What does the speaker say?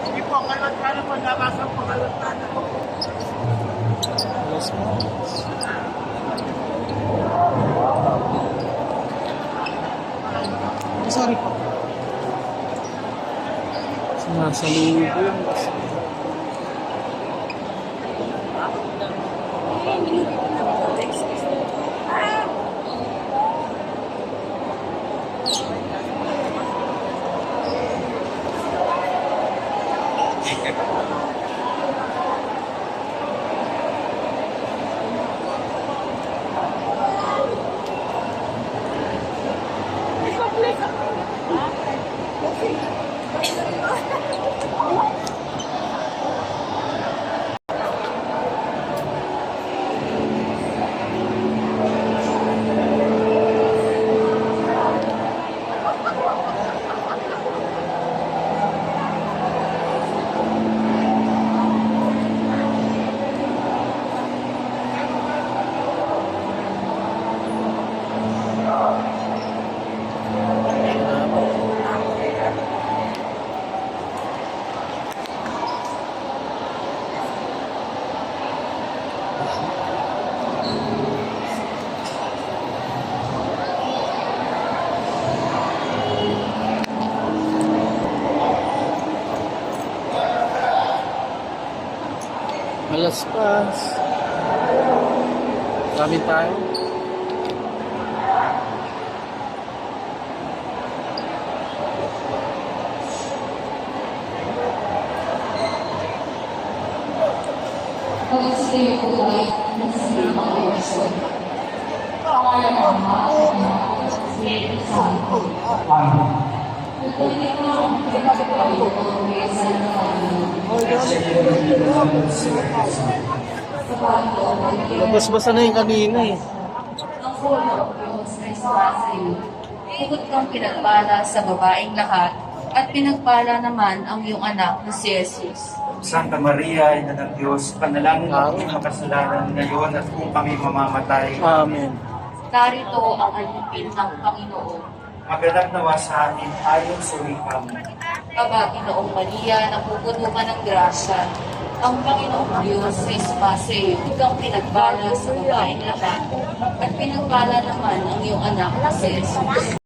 Hindi po, kalot-kalot po, nabasa po, kalot-kalot po. Alas mo. Sorry po. Sumasalubong. Alas pas. Kami tayo. Pag-stay ko ay nasa mga person. Pangalan ng mga Espiritu Santo. Tutunin mo ang pinagpapalit ko sa Labas-basa na yung kanina eh. ang puno ng Diyos ay sa iyo. Bukod kang pinagpala sa babaeng lahat, at pinagpala naman ang iyong anak na si Jesus. Santa Maria, Ina ng Diyos, panalangin ang aming makasalanan ngayon at kung kami mamamatay. Amen. Narito ang alipin ng Panginoon. Maganap nawa sa atin ayon sa wikam. Aba, Ginoong Maria, napupuno ka ng grasya. Ang Panginoong Diyos ay sumasa iyo. Ikaw pinagpala sa babaeng lahat, at pinagpala naman ang iyong anak na si Jesus.